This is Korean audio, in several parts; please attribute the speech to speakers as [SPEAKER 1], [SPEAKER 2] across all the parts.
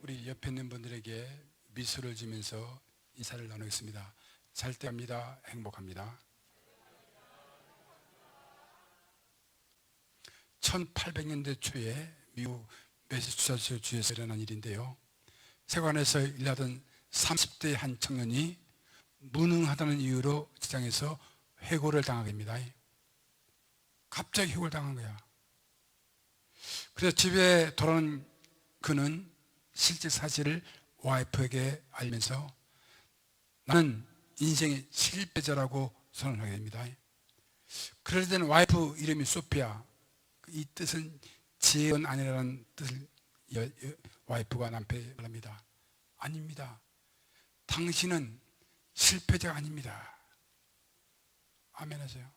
[SPEAKER 1] 우리 옆에 있는 분들에게 미소를 지면서 인사를 나누겠습니다. 잘 때 합니다. 행복합니다. 1800년대 초에 미국 매사추세츠주에서 일어난 일인데요, 세관에서 일하던 30대의 한 청년이 무능하다는 이유로 직장에서 해고를 당하게 됩니다. 갑자기 해고를 당한 거야. 그래서 집에 돌아오는 그는 실제 사실을 와이프에게 알면서 나는 인생의 실패자라고 선언하게 됩니다. 그럴 때는 와이프 이름이 소피아, 이 뜻은 지혜로운 아내라는 뜻을 와이프가 남편에게 말합니다. 아닙니다. 당신은 실패자가 아닙니다. 아멘 하세요.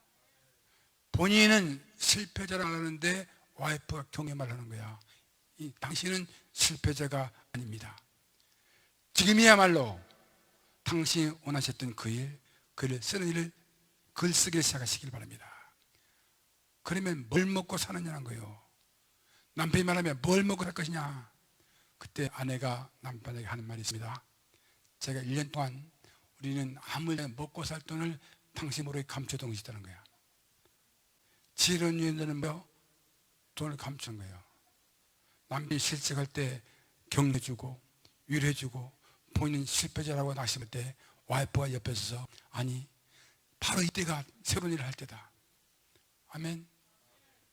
[SPEAKER 1] 본인은 실패자라고 하는데 와이프가 경외말 하는 거야. 당신은 실패자가 아닙니다. 지금이야말로 당신이 원하셨던 그 일, 글을 쓰는 일을 글쓰기를 시작하시길 바랍니다. 그러면 뭘 먹고 사느냐는 거예요. 남편이 말하면 뭘 먹고 살 것이냐. 그때 아내가 남편에게 하는 말이 있습니다. 제가 1년 동안 우리는 아무리 먹고 살 돈을 당신 모르게 감춰둔 것이 있다는 거야. 지혜로운 여인들은 돈을 감추는 거예요. 남편이 실직할 때 격려해주고 위로해주고 본인 실패자라고 낙심할 때 와이프가 옆에 서서 아니 바로 이때가 새로운 일을 할 때다. 아멘.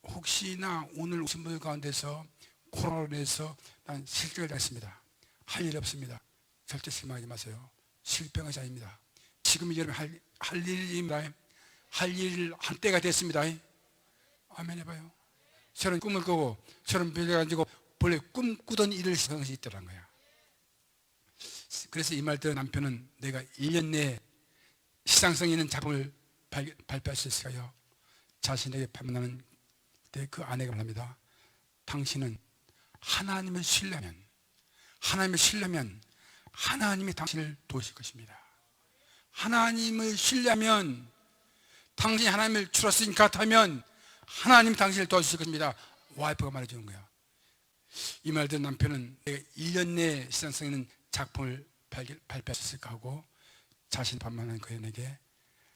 [SPEAKER 1] 혹시나 오늘 오신 분들 가운데서 코로나로 인해서 난 실직을 했습니다. 할 일 없습니다. 절대 실망하지 마세요. 실패한 것이 아닙니다. 지금 여러분 할 일입니다. 할 일을 할 때가 됐습니다. 아멘 해봐요. 저런 꿈을 꾸고 저런 별을 가지고 본래 꿈꾸던 일을 시작한 것이 있더란 거야. 그래서 이 말 들은 남편은 내가 1년 내에 시장성 있는 작품을 발표할 수 있을까요? 자신에게 판단하는 때 그 아내가 말합니다. 당신은 하나님을 신뢰하면 하나님이 당신을 도우실 것입니다. 하나님을 신뢰하면 당신이 하나님을 트러스트인 같으면 하나님이 당신을 도와주실 것입니다. 와이프가 말해주는 거야. 이 말 들은 남편은 내가 1년 내에 시장성 있는 작품을 발표할 수 있을까 하고 자신 반만한 그 여인에게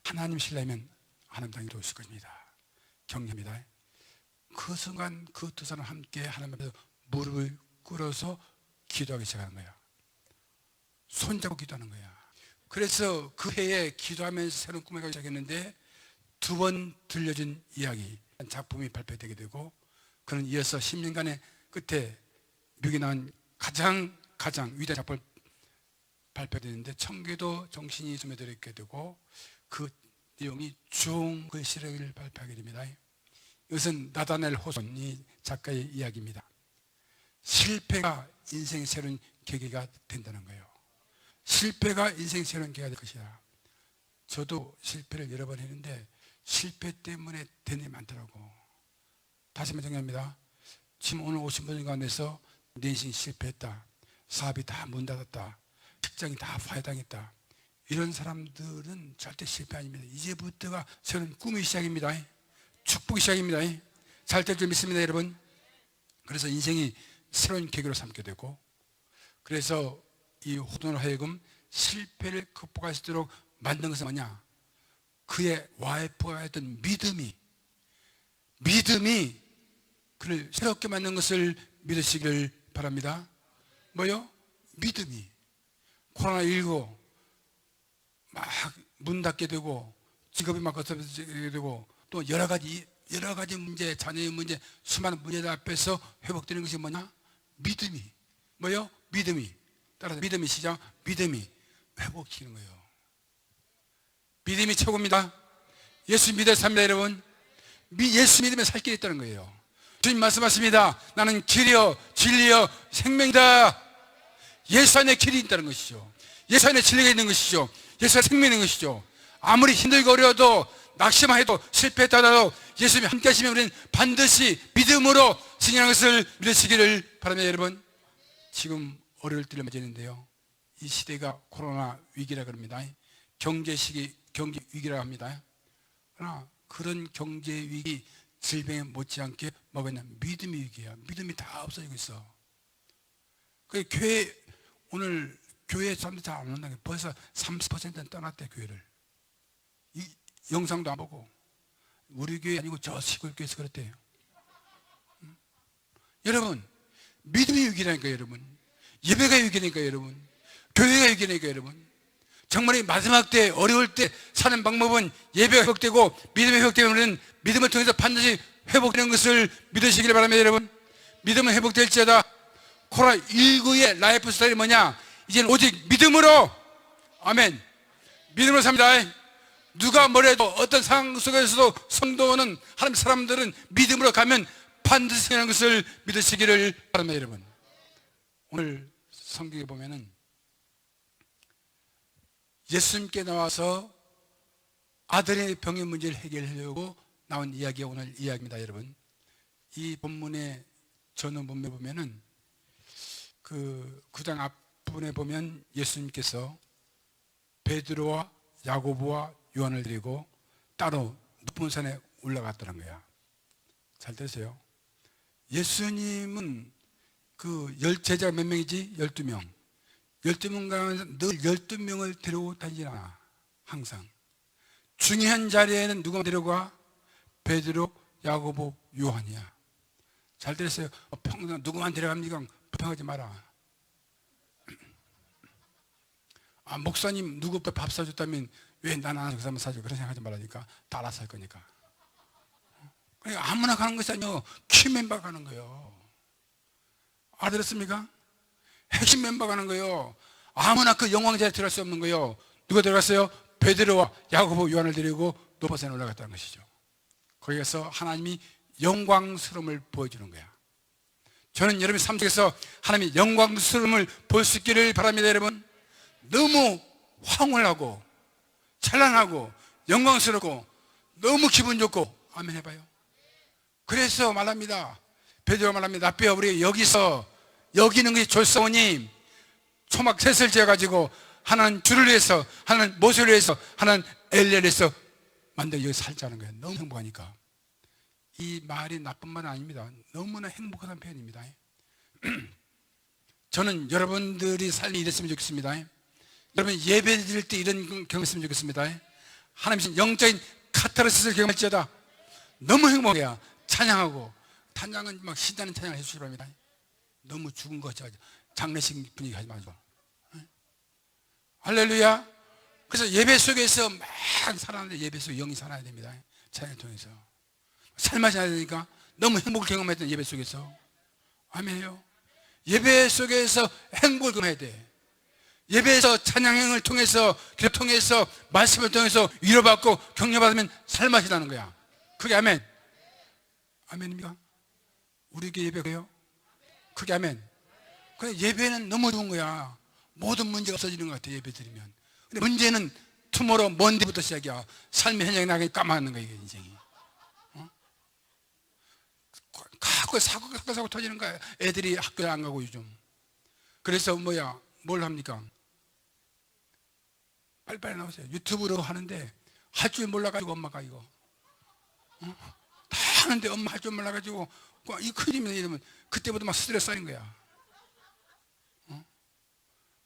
[SPEAKER 1] 하나님 신뢰하면 하나님 당신이 도우실 것입니다. 격려합니다. 그 순간 그 두 사람 함께 하나님 앞에서 무릎을 꿇어서 기도하기 시작하는 거야. 손잡고 기도하는 거야. 그래서 그 해에 기도하면서 새로운 꿈을 가기 시작했는데 2번 들려준 이야기 작품이 발표되게 되고 그는 이어서 10년간의 끝에 미국에 나온 가장 위대한 작품을 발표되는데 청교도 정신이 스며들게 되고 그 내용이 주홍 글씨를 발표하게 됩니다. 이것은 나다넬 호손이 작가의 이야기입니다. 실패가 인생의 새로운 계기가 된다는 거예요. 실패가 인생의 새로운 계기가 될 것이다. 저도 실패를 여러 번 했는데 실패 때문에 된 일이 많더라고. 다시 한번 정리합니다. 지금 오늘 오신 분들 가운데서 내 인생이 실패했다, 사업이 다 문 닫았다, 직장이 다 파해당했다, 이런 사람들은 절대 실패 아닙니다. 이제부터가 새로운 꿈이 시작입니다. 축복이 시작입니다. 잘 될 줄 믿습니다, 여러분. 그래서 인생이 새로운 계기로 삼게 되고, 그래서 이 호돈을 하여금 실패를 극복할 수 있도록 만든 것은 뭐냐? 그의 와이프가 했던 믿음이 그를 새롭게 만든 것을 믿으시길 바랍니다. 뭐요? 믿음이. 코로나19 막 문 닫게 되고 직업이 막 없어지게 되고 또 여러 가지 문제, 자녀의 문제, 수많은 문제들 앞에서 회복되는 것이 뭐냐? 믿음이. 뭐요? 믿음이. 따라서 믿음이 시작. 믿음이 회복시키는 거예요. 믿음이 최고입니다. 예수 믿어 삽니다, 여러분. 예수 믿으면 살 길이 있다는 거예요. 주님 말씀하십니다. 나는 길이요 진리요 생명이다. 예수 안에 길이 있다는 것이죠. 예수 안에 진리가 있는 것이죠. 예수 안에 생명이 있는 것이죠. 아무리 힘들고 어려워도 낙심해도 실패했다도 예수님이 함께 하시면 우리는 반드시 믿음으로 승리하는 것을 믿으시기를 바랍니다. 여러분, 지금 어려울 때를 맞이했는데요, 이 시대가 코로나 위기라고 합니다. 경제 위기라고 합니다. 그러나 그런 경제 위기, 질병에 못지않게 뭐가 있냐? 믿음이 위기야. 믿음이 다 없어지고 있어. 그 교회, 오늘 교회 사람들이 잘 안 온다는 게 벌써 30%는 떠났대, 교회를. 이 영상도 안 보고. 우리 교회 아니고 저 시골 교회에서 그랬대요. 여러분, 믿음이 위기라니까요, 여러분. 예배가 위기라니까요, 여러분. 교회가 위기라니까요, 여러분. 정말 이 마지막 때, 어려울 때 사는 방법은 예배가 회복되고 믿음이 회복되면 우리는 믿음을 통해서 반드시 회복되는 것을 믿으시길 바랍니다, 여러분. 믿음은 회복될지어다. 코로나19의 라이프 스타일이 뭐냐? 이제는 오직 믿음으로, 아멘. 믿음으로 삽니다. 누가 뭐래도 어떤 상황 속에서도 성도는, 하나님 사람들은 믿음으로 가면 반드시 하는 것을 믿으시기를 바랍니다, 여러분. 오늘 성경에 보면은 예수님께 나와서 아들의 병의 문제를 해결하려고 나온 이야기가 오늘 이야기입니다, 여러분. 이 본문의 전후 본문에 보면은 그 9장 앞부분에 보면 예수님께서 베드로와 야고보와 요한을 데리고 따로 높은 산에 올라갔다는 거야. 잘 들으세요. 예수님은 그 제자가 몇 명이지? 12명. 12명 가운데 늘 12명을 데리고 다니지 않아. 항상. 중요한 자리에는 누가 데려가? 베드로, 야고보, 요한이야. 잘 들으세요. 평생 누구만 데려갑니까? 불평하지 마라. 목사님 누구부터 밥 사줬다면 왜 나는 안 사면 사줘? 그런 생각하지 말라니까. 다 알아서 할 거니까. 그러니까 아무나 가는 것이 아니요. 키 멤버 가는 거예요. 알아들었습니까? 핵심 멤버 가는 거예요. 아무나 그 영광자리에 들어갈 수 없는 거예요. 누가 들어갔어요? 베드로와 야고보, 요한을 데리고 높은 산에 올라갔다는 것이죠. 거기에서 하나님이 영광스러움을 보여주는 거야. 저는 여러분의 삶 속에서 하나님의 영광스러움을 볼 수 있기를 바랍니다, 여러분. 너무 황홀하고 찬란하고 영광스럽고 너무 기분 좋고, 아멘 해봐요. 그래서 말합니다. 베드로가 말합니다. 나빼어 우리 여기서 여기 있는 것이 졸사오니 초막 셋을 지어가지고 하나는 주를 위해서, 하나는 모세를 위해서, 하나는 엘리야를 위해서 만들어 여기 살자는 거예요. 너무 행복하니까. 이 말이 나쁜 말은 아닙니다. 너무나 행복한 표현입니다. 저는 여러분들이 삶이 이랬으면 좋겠습니다. 여러분 예배 드릴 때 이런 경험했으면 좋겠습니다. 하나님의 영적인 카타르시스를 경험할지어다. 너무 행복해요. 찬양하고, 찬양은 막 신나는 찬양을 해주시기 바랍니다. 너무 죽은 것 같아요. 장례식 분위기 하지 마시고. 할렐루야. 그래서 예배 속에서 막 살아나는데 예배 속에 영이 살아야 됩니다. 찬양을 통해서 삶맛이 나야 되니까 너무 행복을 경험했던 예배 속에서, 아멘해요. 예배 속에서 행복을 경험해야 돼. 예배에서 찬양을 통해서, 기도 통해서, 말씀을 통해서 위로받고 격려받으면 살맛이 나는 거야. 그게 아멘. 아멘입니까? 우리 교회 예배가요? 그게 아멘. 그래, 예배는 너무 좋은 거야. 모든 문제가 없어지는 것 같아, 예배 드리면. 근데 문제는 투모로우, 먼데부터 시작이야. 삶의 현장에 나가게 까마는 거야, 이게 인생이. 가끔 사고 터지는 거야. 애들이 학교에 안 가고 요즘. 그래서 뭘 합니까? 빨리빨리 나오세요. 유튜브로 하는데 할 줄 몰라가지고 엄마가 이거 다 하는데 엄마 할 줄 몰라가지고 이 큰일이면 이러면 그때부터 막 스트레스 쌓인 거야.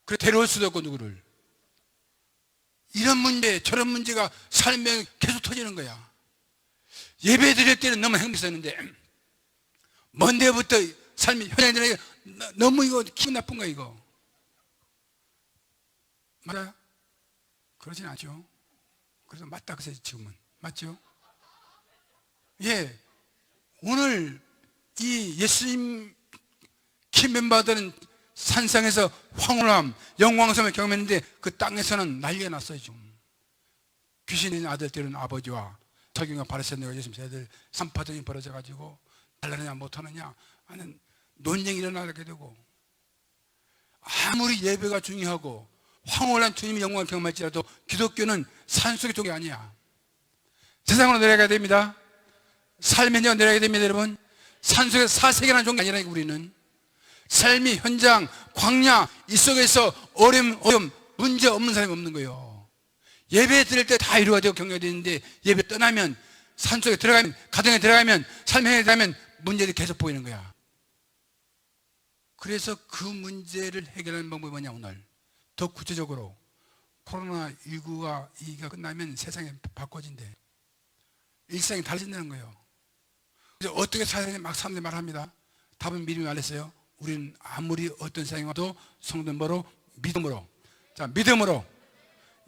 [SPEAKER 1] 그래 데려올 수도 없고 누구를. 이런 문제 저런 문제가 삶에 계속 터지는 거야. 예배 드릴 때는 너무 행복했었는데 먼데부터 삶이 현장에 들어가니까 너무 이거 기분 나쁜 거야 이거. 맞아요? 그러진 않죠. 그래서 맞다 그래서 지금은 맞죠? 예, 오늘 이 예수님 키 멤버들은 산상에서 황홀함, 영광스러움을 경험했는데 그 땅에서는 난리가 났어요 지금. 귀신인 아들들은 아버지와 서기관과 바리새인들과 예수님 세들 산파전이 벌어져가지고 달라느냐 못하느냐 하는 논쟁이 일어나게 되고, 아무리 예배가 중요하고 황홀한 주님의 영광을 경험할지라도 기독교는 산속의 종이 아니야. 세상으로 내려가야 됩니다. 삶의 현장으로 내려가야 됩니다, 여러분. 산속에서 사색이라는 종이 아니라니까. 우리는 삶이 현장, 광야 이 속에서 어려움 문제 없는 사람이 없는 거예요. 예배 드릴 때 다 이루어지고 격려되는데 예배 떠나면, 산속에 들어가면, 가정에 들어가면, 삶의 현장에 들어가면 문제들이 계속 보이는 거야. 그래서 그 문제를 해결하는 방법이 뭐냐, 오늘 더 구체적으로 코로나19가 이가 끝나면 세상이 바꿔진대. 일상이 달라진다는 거예요. 그래서 어떻게 사람들이 막 사람들이 말합니다. 답은 미리 말했어요. 우리는 아무리 어떤 세상이 와도 성도 뭐로? 믿음으로. 자, 믿음으로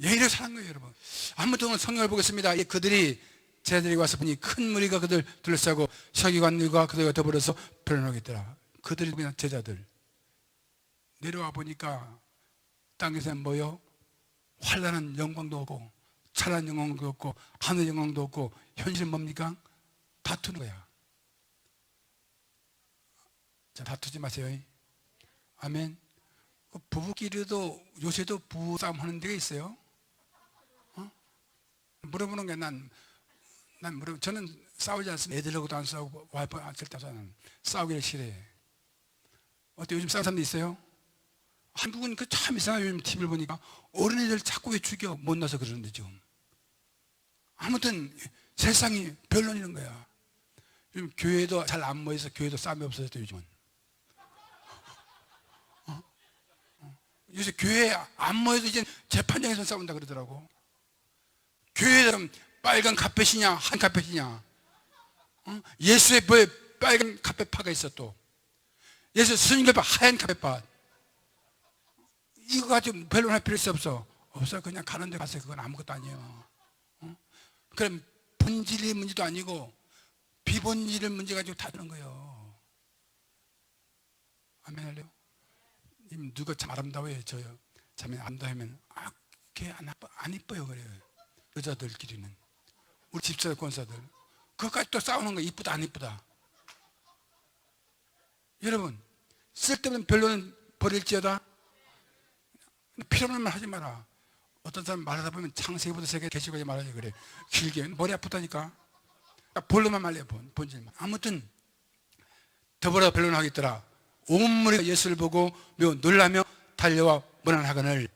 [SPEAKER 1] 예의를 사는 거예요, 여러분. 아무튼 오늘 성경을 보겠습니다. 그들이 제자들이 와서 보니 큰 무리가 그들 둘러싸고 서기관들과 그들과 더불어서 변론하겠더라. 그들이 그냥 제자들. 내려와 보니까 땅에서 뭐요? 환란한 영광도 없고 찬란한 영광도 없고 하늘 영광도 없고 현실은 뭡니까? 다투는 거야. 자, 다투지 마세요. 아멘. 부부끼리도 요새도 부부싸움 하는 데가 있어요. 물어보는 게 저는 싸우지 않습니다. 애들하고도 안 싸우고 와이프 절대 저는 싸우기를 싫어해. 어때, 요즘 싸우는 사람도 있어요? 한국은 그 참 이상해요. 요즘 TV를 보니까 어린애들 자꾸 왜 죽여? 못나서 그러는데 지금. 아무튼 세상이 변론이는 거야. 요즘 교회도 잘 안 모여서 교회도 싸움이 없어졌죠, 요즘은. 요새 교회 안 모여도 이제 재판장에서 싸운다 그러더라고. 교회들은 빨간 카펫이냐 한 카펫이냐. 예수의 왜 빨간 카펫파가 있어 또. 예수 스님들 하얀 카펫파. 이거 가지고 변론할 필요 없어. 없어. 그냥 가는 데 가서 그건 아무것도 아니에요. 그럼 본질의 문제도 아니고 비본질의 문제 가지고 다루는 거예요. 아멘 할래요? 누가 참 아름다워요. 저요. 참 아름다우면 걔 안 이뻐요 그래요. 여자들끼리는. 우리 집사들 권사들 그것까지 또 싸우는 거 이쁘다 안 이쁘다. 여러분 쓸데없는 변론은 버릴지어다. 필요없는 말 하지 마라. 어떤 사람 말하다 보면 창세기부터 세계 계시까지 말하지 그래. 길게 머리 아프다니까. 본론만 말해요. 본질만. 아무튼 더불어 변론하겠더라. 온 무리가 예수를 보고 매우 놀라며 달려와 문안하거늘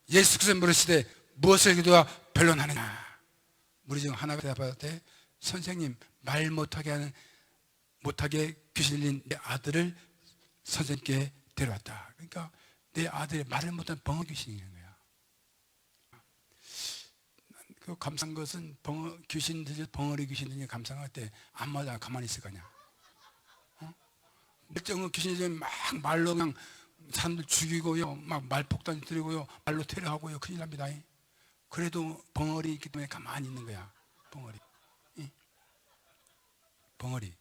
[SPEAKER 1] 예수께서 물으시되 무엇을 기도와 변론하느냐. 무리 중 하나가 대답하되 선생님 말 못하게 귀신 들린 내 아들을 선생님께 데려왔다. 그러니까 내 아들이 말을 못하는 벙어 귀신이 있는 거야. 그 감사한 것은 벙어리 귀신 들린 감상할 때 아무 말도 안 가만히 있을 거냐. 멀쩡한 귀신이 막 말로 그냥 사람들 죽이고요, 막 말폭탄 들이고요, 말로 테러하고요, 큰일 납니다. 그래도 벙어리 있기 때문에 가만히 있는 거야. 벙어리.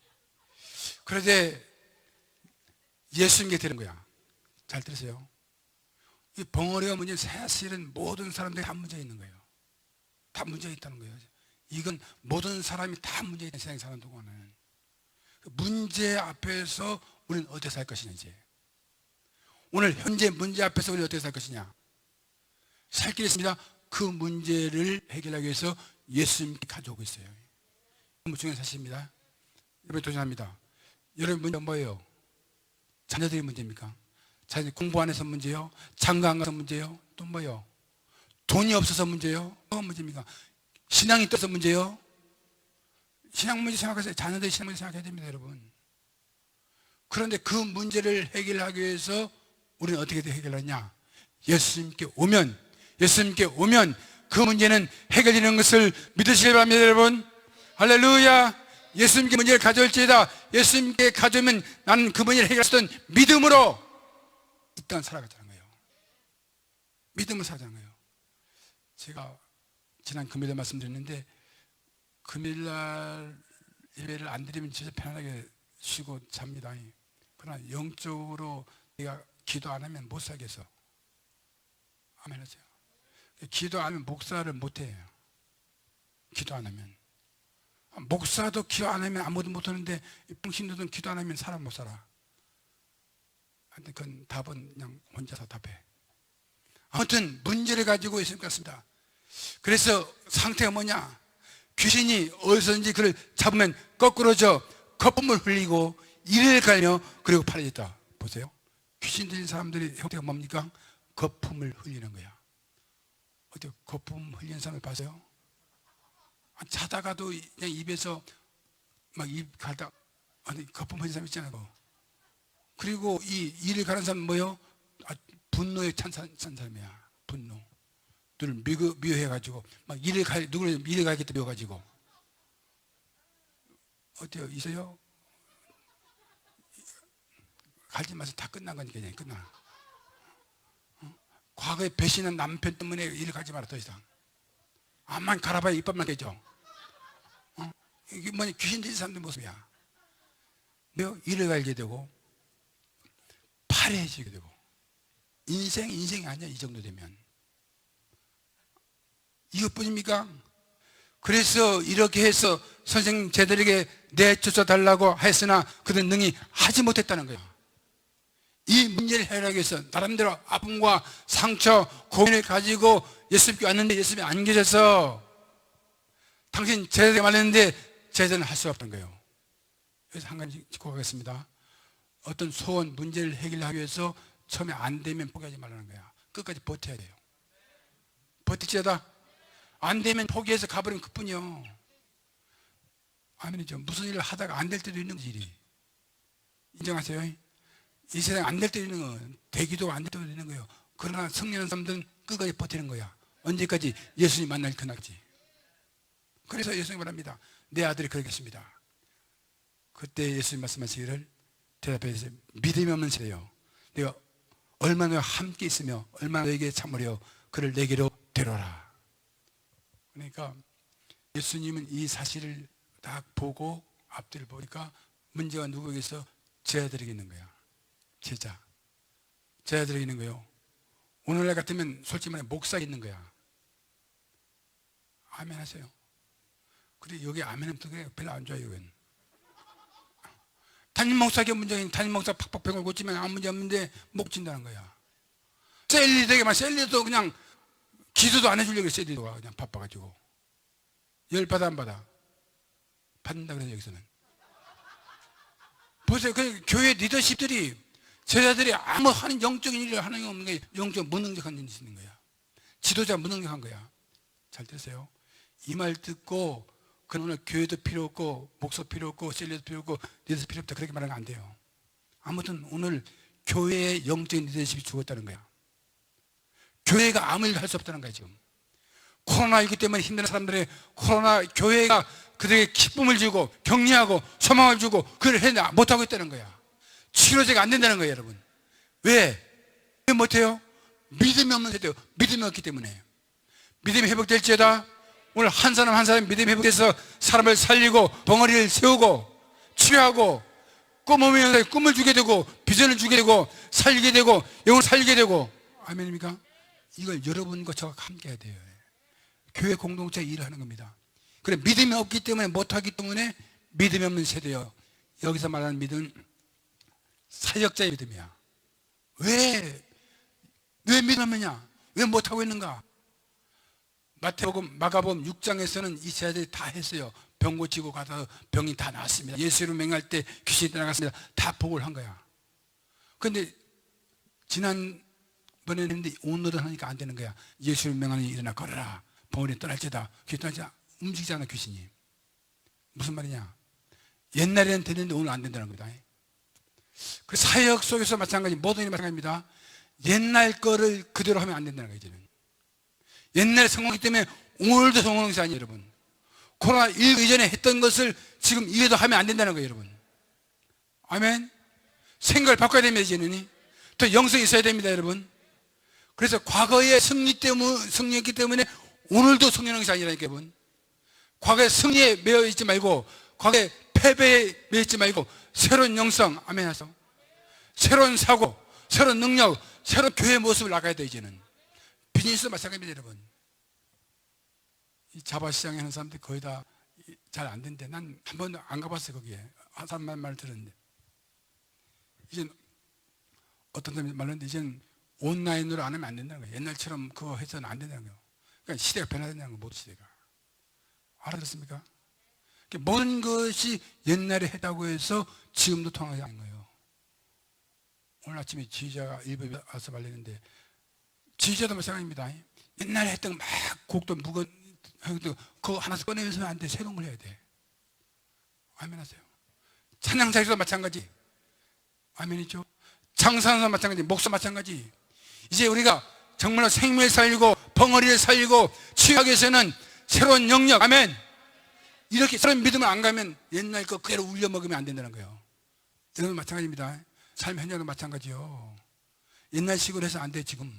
[SPEAKER 1] 그런데 예수님께 데린 거야. 잘 들으세요. 이 벙어리가 문제는 사실은 모든 사람들이 다 문제 있는 거예요. 다 문제 있다는 거예요. 이건 모든 사람이 다 문제 있는 세상에 사는 동안은 문제 앞에서 우리는 어떻게 살 것이냐. 이제 오늘 현재 문제 앞에서 우리는 어떻게 살 것이냐. 살 길이 있습니다. 그 문제를 해결하기 위해서 예수님께 가져오고 있어요. 너무 중요한 사실입니다. 여러분 도전합니다. 여러분 문제가 뭐예요? 자녀들이 문제입니까? 자녀들 공부 안 해서 문제요? 장가 안 가서 문제요? 또 뭐예요? 돈이 없어서 문제요? 뭐가 문제입니까? 신앙이 떠서 문제요? 신앙 문제 생각하세요. 자녀들의 신앙 문제 생각해야 됩니다, 여러분. 그런데 그 문제를 해결하기 위해서 우리는 어떻게 해결하냐? 예수님께 오면 그 문제는 해결되는 것을 믿으시기 바랍니다, 여러분. 할렐루야. 예수님께 문제를 가져올지어다. 예수님께 가져오면 나는 그 문제를 해결할 수 있는 믿음으로 일단 살아가자는 거예요. 믿음을 살아가는 거예요. 제가 지난 금요일에 말씀드렸는데 금요일날 예배를 안 드리면 진짜 편안하게 쉬고 잡니다. 그러나 영적으로 내가 기도 안 하면 못 살겠어. 아멘 하세요. 기도 안 하면 목사를 못 해요. 기도 안 하면. 목사도 기도 안 하면 아무도 못 하는데 병신들은 기도 안 하면 사람 못 살아. 근데 그건 답은 그냥 혼자서 답해. 아무튼 문제를 가지고 있을 것 같습니다. 그래서 상태가 뭐냐? 귀신이 어디서든지 그를 잡으면 거꾸로져 거품을 흘리고 이를 갈며 그리고 파래졌다. 보세요. 귀신 들린 사람들이 형태가 뭡니까? 거품을 흘리는 거야. 어때? 거품 흘리는 사람을 봤어요? 자다가도 그냥 입에서 막 입 갈다 아니 거품 흘리는 사람 있잖아요. 그리고 이 일을 가는 사람은 뭐요? 분노에 찬 사람이야. 분노. 늘 미워해가지고 막 누구를 일을 가겠다 미워가지고. 어때요? 있어요? 갈지 마서 다 끝난 거니까 그냥 끝나. 과거에 배신한 남편 때문에 일을 가지 마라 더 이상. 암만 갈아봐야 이빨만 깨져. 이게 뭐냐, 귀신 들린 사람들 모습이야. 일을 갈게 되고 파래해지게 되고. 인생이 아니야 이 정도 되면. 이것뿐입니까? 그래서 이렇게 해서 선생님 제들에게 내쫓아 달라고 했으나 그들은 능히 하지 못했다는 거예요. 이 문제를 해결하기 위해서 나름대로 아픔과 상처, 고민을 가지고 예수님께 왔는데 예수님이 안 계셔서 당신 제자에게 말했는데 제자는 할 수 없던 거예요. 그래서 한 가지 짚고 가겠습니다. 어떤 소원, 문제를 해결하기 위해서 처음에 안 되면 포기하지 말라는 거야. 끝까지 버텨야 돼요. 버티자다. 안 되면 포기해서 가버리면 그뿐이요. 아멘이죠. 무슨 일을 하다가 안 될 때도 있는 거지, 일이. 인정하세요? 이 세상 안 될 때도 있는 거, 되기도 안 될 때도 있는 거예요. 그러나 승리하는 사람들은 끝까지 버티는 거야. 언제까지? 예수님 만날 그날까지. 그래서 예수님이 말합니다. 내 아들이 그러겠습니다. 그때 예수님 말씀하시기를 대답해서 믿음이 없는 세대요. 내가 얼마나 함께 있으며 얼마나 너에게 참으려 그를 내게로 데려라. 그러니까 예수님은 이 사실을 딱 보고 앞뒤를 보니까 문제가 누구에게서 제자들에게 있는 거야. 제자들에게 있는 거예요. 오늘날 같으면 솔직히 말해 목사에 있는 거야. 아멘 하세요. 근데 여기 아멘은 별로 안 좋아요. 여기는. 담임 목사에게 문제인 담임 목사 팍팍 병을 고치면 아무 문제 없는데 목 친다는 거야. 셀리드에게 셀리도 그냥 기도도 안 해주려고 셀리도가 그냥 바빠가지고 열 받아 안 받아? 받는다 그래서 여기서는 보세요. 그 교회 리더십들이 제자들이 아무 하는 영적인 일을 하는 게 없는 게 영적 무능력한 일이 있는 거야. 지도자 무능력한 거야. 잘 되세요. 이 말 듣고 그는 오늘 교회도 필요 없고 목사 필요 없고 셀리도 필요 없고 리더십 필요 없다 그렇게 말하면 안 돼요. 아무튼 오늘 교회의 영적인 리더십이 죽었다는 거야. 교회가 아무 일도 할 수 없다는 거야 지금. 코로나19 때문에 힘든 사람들의 코로나 교회가 그들에게 기쁨을 주고 격려하고 소망을 주고 그걸 해 못하고 있다는 거야. 치료제가 안 된다는 거예요 여러분. 왜 못해요? 믿음이 없는 세대요. 믿음이 없기 때문에. 믿음이 회복될지어다. 오늘 한 사람 한 사람 믿음이 회복돼서 사람을 살리고 벙어리를 세우고 치료하고 꿈을 꿈을 주게 되고 비전을 주게 되고 살리게 되고 영을 살리게 되고. 아멘입니까? 이걸 여러분과 저와 함께 해야 돼요. 교회 공동체 일을 하는 겁니다. 그래 믿음이 없기 때문에 못하기 때문에 믿음이 없는 세대요. 여기서 말하는 믿음은 사역자의 믿음이야. 왜 믿음 없느냐? 왜 못하고 있는가? 마태복음, 마가복음 6장에서는 이 제자들이 다 했어요. 병 고치고 가서 병이 다 나았습니다. 예수를 맹할 때 귀신이 떠나갔습니다. 다 복을 한 거야. 그런데 지난번에는 했는데 오늘은 하니까 안 되는 거야. 예수를 맹하니 일어나 걸어라. 병원에 떠날지다. 귀신 떠날지다. 움직이지 않아 귀신이. 무슨 말이냐? 옛날에는 되는데 오늘 안 된다는 겁니다. 그 사역 속에서 마찬가지, 모든 일이 마찬가지입니다. 옛날 거를 그대로 하면 안 된다는 거예요. 이제는. 옛날에 성공했기 때문에 오늘도 성공한 것이 아니에요 여러분. 코로나19 이전에 했던 것을 지금 이래도 하면 안 된다는 거예요 여러분. 아멘. 생각을 바꿔야 됩니다. 이제는 더 영성이 있어야 됩니다 여러분. 그래서 과거의 승리했기 때문에 오늘도 승리하는 것이 아니라니까 여러분. 과거의 승리에 매여 있지 말고 과거의 패배에 매여 있지 말고 새로운 영성, 아멘 하소. 새로운 사고, 새로운 능력, 새로운 교회의 모습을 나가야 돼 이제는. 비즈니스도 마찬가지입니다 여러분. 이 자바시장에 하는 사람들이 거의 다 잘 안 된대. 난 한 번도 안 가봤어요 거기에. 한 사람 말 들었는데 이젠 어떤 사람이 말하는데 이젠 온라인으로 안 하면 안 된다는 거예요. 옛날처럼 그거 해서는 안 된다는 거예요. 그러니까 시대가 변화된다는 거예요. 모든 시대가. 알아들었습니까? 그러니까 모든 것이 옛날에 했다고 해서 지금도 통하지 않는 거예요. 오늘 아침에 지휘자가 일부에 와서 말했는데 지휘자도 마찬가지입니다. 옛날에 했던 막 곡도 무거운 그거 하나씩 꺼내면서 안 돼. 새로운 걸 해야 돼. 아멘 하세요. 찬양 자리도 마찬가지. 아멘이죠. 장사하는 마찬가지, 목사 마찬가지. 이제 우리가 정말로 생명을 살리고 벙어리를 살리고 치유하기 위해서는 새로운 영역, 아멘. 이렇게 새로운 믿음을 안 가면 옛날 거 그대로 울려 먹으면 안 된다는 거예요. 여러분 마찬가지입니다. 삶 현장도 마찬가지요. 옛날식으로 해서 안 돼 지금.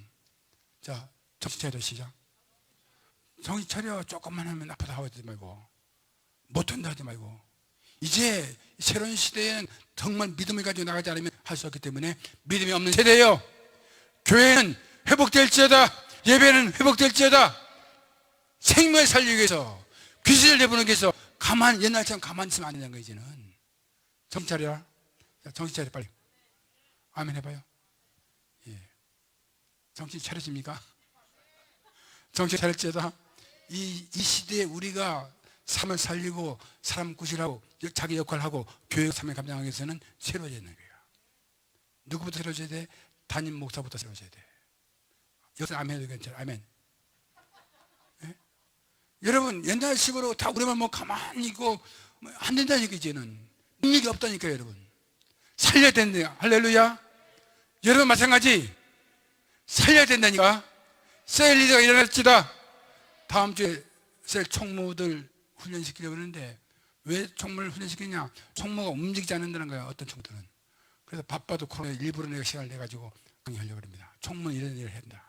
[SPEAKER 1] 자, 정신 차려 시작. 정신 차려. 조금만 하면 아프다 하지 말고, 못한다 하지 말고. 이제 새로운 시대에는 정말 믿음을 가지고 나가지 않으면 할 수 없기 때문에 믿음이 없는 세대예요. 교회는 회복될지어다, 예배는 회복될지어다. 생명을 살리기 위해서, 귀신을 내보내기 위해서 옛날처럼 가만히 있으면 안 된다는 거예요. 이제는 정신 차려라. 정신 차려 빨리. 아멘 해봐요. 예. 정신 차려집니까? 정신 차릴지어다. 이 시대에 우리가 삶을 살리고 사람 구실하고 자기 역할을 하고 교육 삶을 감당하기 위해서는 새로워져야 되는 거예요. 누구부터 새로워져야 돼? 담임 목사부터 새로워져야 돼. 여기서 아멘 해도 괜찮아요. 아멘. 네? 여러분 옛날식으로 다 우리만 뭐 가만히 있고 안 된다니까. 이제는 능력이 없다니까요. 여러분 살려야 된다. 할렐루야. 여러분 마찬가지 살려야 된다니까. 셀 리더가 일어날지다. 다음 주에 셀 총무들 훈련시키려고 하는데 왜 총무를 훈련시키냐? 총무가 움직이지 않는다는 거예요. 어떤 총무들은. 그래서 바빠도 코로나 일부러 내가 시간을 내가지고 강의하려고 합니다. 총무는 이런 일을 해야 된다.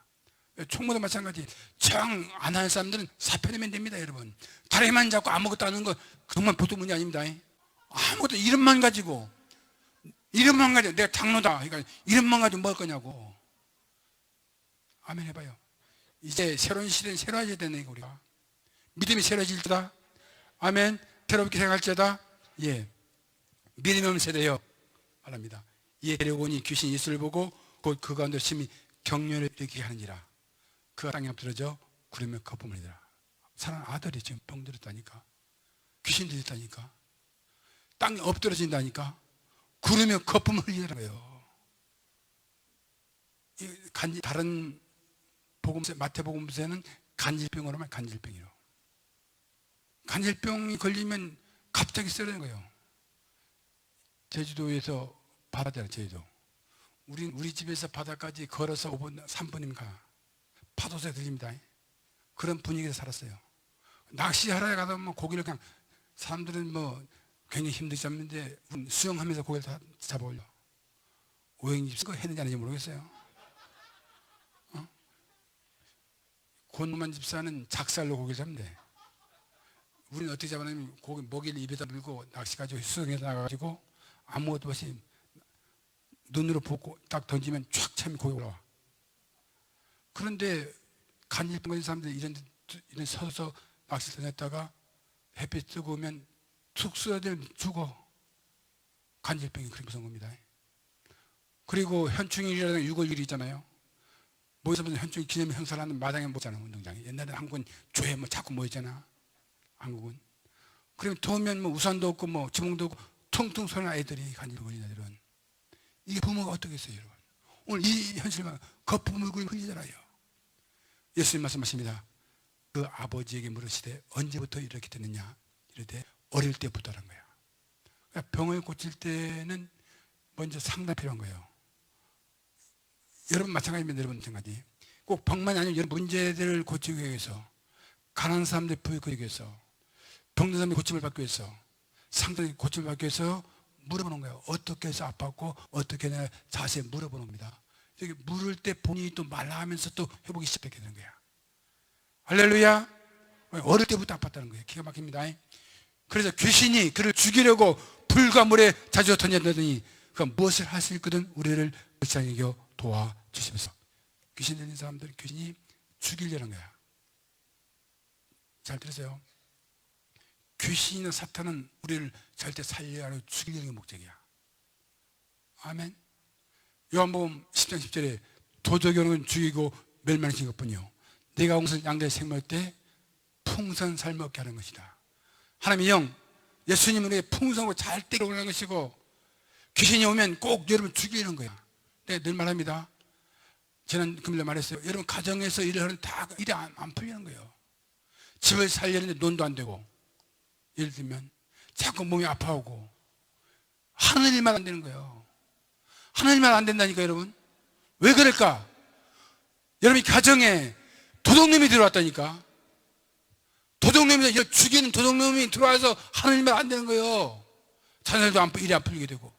[SPEAKER 1] 총무도 마찬가지. 정 안 하는 사람들은 사표 내면 됩니다. 여러분 다리만 잡고 아무것도 안 하는 거 정말 보통 문제 아닙니다. 아무것도 이름만 가지고 내가 장로다 그러니까 이름만 가지고 뭐 할 거냐고. 아멘 해봐요. 이제 새로운 시대는 새로워져야 되는 거. 우리가 믿음이 새로워질지다. 아멘. 새롭게 생각할지다. 예. 믿음이 없는 세대요 말합니다. 예, 데려오니 귀신 예수를 보고 곧 그 가운데 심히 격려를 일으키게 하느니라. 그가 땅에 엎드러져 구르며 거품을 흘리더라. 사랑하는 아들이 지금 병 들었다니까. 귀신 들었다니까. 땅에 엎드러진다니까. 구르며 거품을 흘리더라고요. 다른 마태복음서에는 간질병으로만 간질병이로. 간질병이 걸리면 갑자기 쓰러지는 거예요. 제주도에서 바다잖아요. 제주도. 우리 집에서 바다까지 걸어서 5분, 3분이면 가. 파도새 들립니다. 그런 분위기에서 살았어요. 낚시하러 가다 보면 고기를 그냥 사람들은 뭐 굉장히 힘들게 잡는데 수영하면서 고기를 다 잡아올려. 오행집 그거 했는지 안 했는지 모르겠어요. 권만 집사는 작살로 고기를 잡는데 우리는 어떻게 잡아냐면 고기 먹이를 입에다 물고 낚시 가지고 수영해 나가가지고 아무것도 없이 눈으로 보고 딱 던지면 촥 차면 고기 올라와. 그런데 간질병 걸린 사람들이 이런 서서 낚시 던졌다가 햇빛 뜨고 오면 툭 쓰러지면 죽어. 간질병이 그렇게 무서운 겁니다. 그리고 현충일이라는 6월 1일 있잖아요. 모여서 무슨 현충일 기념 행사를 하는 마당에 모잖아. 운동장에. 옛날에 한국은 조회 뭐 자꾸 모였잖아. 한국은. 그러면 더우면 뭐 우산도 없고 뭐 지붕도 없고 퉁퉁 소리나 애들이 간질병 걸린 애들은. 이게 부모가 어떻게 했어요, 여러분? 오늘 이 현실만 거품을 흘리잖아요. 예수님 말씀하십니다. 그 아버지에게 물으시되 언제부터 이렇게 됐느냐? 이럴 어릴 때부터란 거야. 그러니까 병을 고칠 때는 먼저 상담이 필요한 거예요. 여러분 마찬가지입니다. 여러분 마찬가지. 꼭 병만이 아니면 여러 문제들을 고치기 위해서, 가난한 사람들 부유하기 위해서, 병든 사람이 고침을 받기 위해서, 상당히 고침을 받기 위해서 물어보는 거예요. 어떻게 해서 아팠고 어떻게 내가 자세히 물어보는 겁니다. 여기 물을 때 본인이 또 말라하면서 또 회복이 시작하게 되는 거야. 할렐루야. 어릴 때부터 아팠다는 거예요. 기가 막힙니다. 그래서 귀신이 그를 죽이려고 불과 물에 자주 던졌더니 그가 무엇을 할 수 있거든 우리를 불쌍히 여겨 도와주시면서. 귀신 들린 사람들 귀신이 죽이려는 거야. 잘 들으세요. 귀신이나 사탄은 우리를 절대 살려야 하고 죽이려는 게 목적이야. 아멘. 요한복음 10장 10절에 도적교는 죽이고 멸망시킨 것뿐이요 내가 온 것은 양자의 생명을 때 풍성한 삶을 얻게 하는 것이다. 하나님의 영, 예수님은 우리에게 풍성하고 잘 때려오는 것이고 귀신이 오면 꼭 여러분 죽이는 거야. 내가 늘 말합니다. 지난 금요일에 말했어요. 여러분 가정에서 일을 하는 다 일이 안 풀리는 거예요. 집을 살려는데 논도 안 되고 예를 들면 자꾸 몸이 아파오고 하는 일만 안 되는 거예요. 하나님만 안 된다니까 여러분. 왜 그럴까? 여러분이 가정에 도둑놈이 들어왔다니까. 도둑놈이, 죽이는 도둑놈이 들어와서 하나님만 안 되는 거예요. 자녀들도 일이 안 풀리게 되고.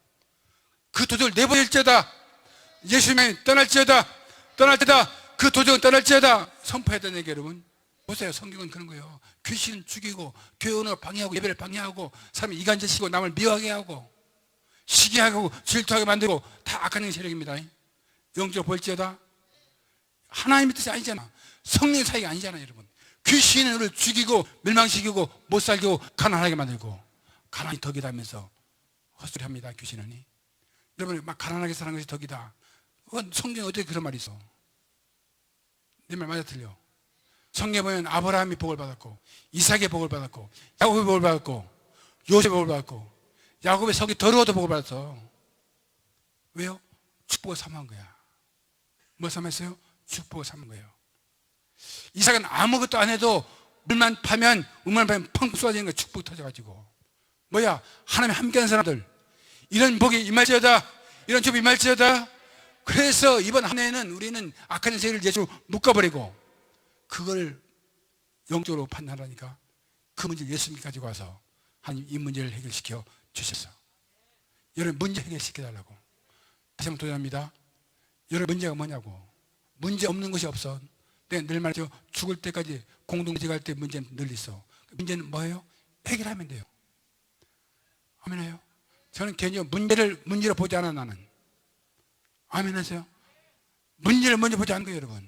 [SPEAKER 1] 그 도둑을 내버릴지어다. 예수님이 떠날지어다. 그 도둑은 떠날지어다. 선포해야 되는 게 여러분. 보세요. 성경은 그런 거예요. 귀신은 죽이고 교훈을 방해하고 예배를 방해하고 사람이 이간질시키고 남을 미워하게 하고 시기하게 하고 질투하게 만들고 다 악한 세력입니다. 영적으로 볼지어다. 하나님의 뜻이 아니잖아. 성령 사이가 아니잖아요 여러분. 귀신은 우리를 죽이고 멸망시키고 못살게 하고 가난하게 만들고 가난이 덕이다 하면서 헛소리합니다. 귀신은. 여러분 막 가난하게 사는 것이 덕이다. 성경에 어떻게 그런 말이 있어? 내 말 맞아 틀려? 성경에 보면 아브라함이 복을 받았고 이삭의 복을 받았고 야곱의 복을 받았고 요셉의 복을 받았고 야곱의 성이 더러워도 복을 받았어. 왜요? 축복을 삼은 거야. 뭐 삼았어요? 축복을 삼은 거예요. 이삭은 아무것도 안 해도 물만 파면 우물만 파면 펑 쏟아지는 거야. 축복이 터져가지고. 뭐야? 하나님 함께하는 사람들 이런 복이 임할지어다. 이런 축복이 임할지어다. 그래서 이번 한 해에는 우리는 악한 세력을 예수로 묶어버리고 그걸 영적으로 판단하니까 그 문제를 예수님이 가지고 와서 하나님 이 문제를 해결시켜 주셨어. 여러분 문제 해결시켜달라고. 다시 한번 도전합니다. 여러분 문제가 뭐냐고. 문제 없는 것이 없어. 내가 늘 말하죠. 죽을 때까지 공동체 갈 때 문제는 늘 있어. 문제는 뭐예요? 해결하면 돼요. 아멘해요. 저는 개인적으로 문제로 보지 않아 나는. 아멘하세요. 문제를 먼저 보지 않는 거예요 여러분.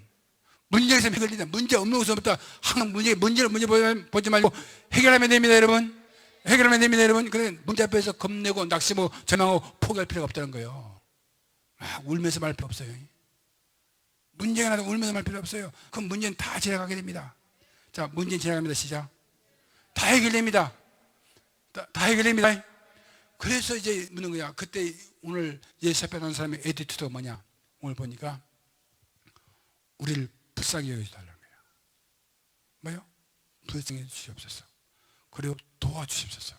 [SPEAKER 1] 문제에서 해결된다. 문제 없는 것부터 항상 문제를 보지 말고 해결하면 됩니다 여러분. 해결하면 됩니다 여러분. 그래 문제 앞에서 겁내고 낙심하고 절망하고 포기할 필요가 없다는 거예요. 막 울면서 말 필요 없어요. 문제가 나도 울면서 말 필요 없어요. 그럼 문제는 다 지나가게 됩니다. 자, 문제는 지나갑니다. 시작. 다 해결됩니다. 다 해결됩니다. 그래서 이제 묻는 거야. 그때 오늘 예수 앞에 나온 사람의 에디트가 뭐냐? 오늘 보니까 우리를 불쌍히 여겨달라는 거예요. 뭐요? 불쌍히 주시옵소서. 그리고 도와주십소서.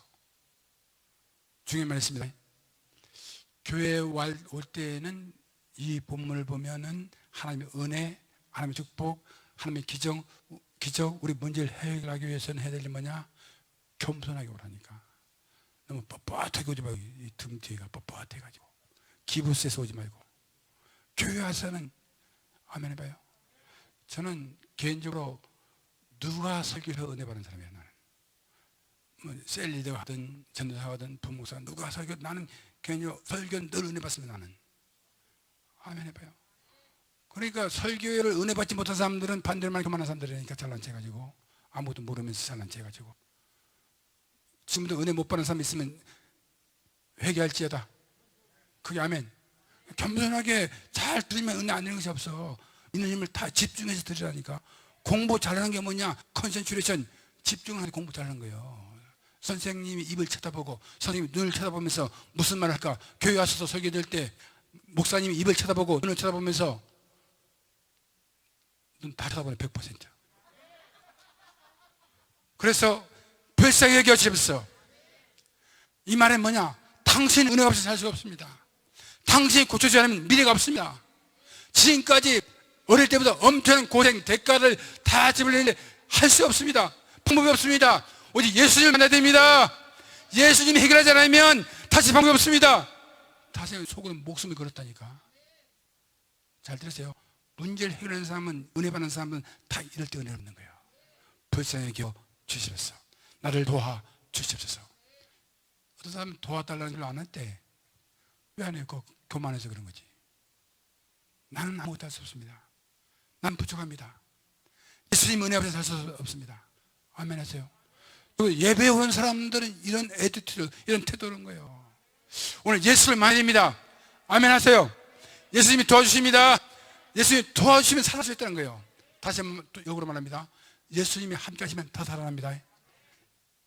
[SPEAKER 1] 중요한 말 했습니다. 교회에 올 때에는 이 본문을 보면은 하나님의 은혜, 하나님의 축복, 하나님의 기적, 우리 문제를 해결하기 위해서는 해야 될 일 뭐냐? 겸손하게 오라니까. 너무 뻣뻣하게 오지 말고, 이 등 뒤가 뻣뻣해가지고. 기부스에서 오지 말고. 교회 와서는, 아멘 해봐요. 저는 개인적으로 누가 설교를 은혜 받는 사람이야, 나는. 뭐, 셀리더가 하든, 전도사가 하든, 부목사가 누가 설교, 나는 개인적으로 설교는 늘 은혜 받습니다, 나는. 아멘 해봐요. 그러니까 설교를 은혜 받지 못한 사람들은 반대로만 교만한 사람들이니까 잘난 체 해가지고 아무것도 모르면서 잘난 체 해가지고 지금도 은혜 못 받는 사람 있으면 회개할지어다. 그게 아멘. 겸손하게 잘 들으면 은혜 안 되는 것이 없어. 있는 힘을 다 집중해서 들으라니까. 공부 잘하는 게 뭐냐? 컨센트레이션. 집중하는 게 공부 잘하는 거예요. 선생님이 입을 쳐다보고 선생님이 눈을 쳐다보면서 무슨 말을 할까? 교회 와서 설교될 때 목사님이 입을 쳐다보고 눈을 쳐다보면서 눈 다 쳐다보네. 100%. 그래서 불쌍히 여겨주십시오. 이 말은 뭐냐? 당신 은혜가 없이 살 수가 없습니다. 당신이 고쳐주지 않으면 미래가 없습니다. 지금까지 어릴 때부터 엄청난 고생, 대가를 다 지불했는데 할 수 없습니다. 방법이 없습니다. 오직 예수님을 만나야 됩니다. 예수님이 해결하지 않으면 다시 방법이 없습니다. 다시 속으로 목숨을 걸었다니까. 잘 들으세요. 문제를 해결하는 사람은, 은혜 받는 사람은 다 이럴 때 은혜를 얻는 거예요. 불쌍히 여겨 주시옵소서. 나를 도와 주시옵소서. 어떤 사람은 도와달라는 걸 안 할 때 왜 안 해요? 교만해서 그런 거지. 나는 아무것도 할 수 없습니다. 난 부족합니다. 예수님 은혜 없이 살 수 없습니다. 아멘 하세요. 그리고 예배에 오는 사람들은 이런 애티튜드, 이런 태도는 거예요. 오늘 예수를 많이 됩니다. 아멘 하세요. 예수님이 도와주십니다. 예수님이 도와주시면 살아날 수 있다는 거예요. 다시 한번 또 역으로 말합니다. 예수님이 함께 하시면 다 살아납니다.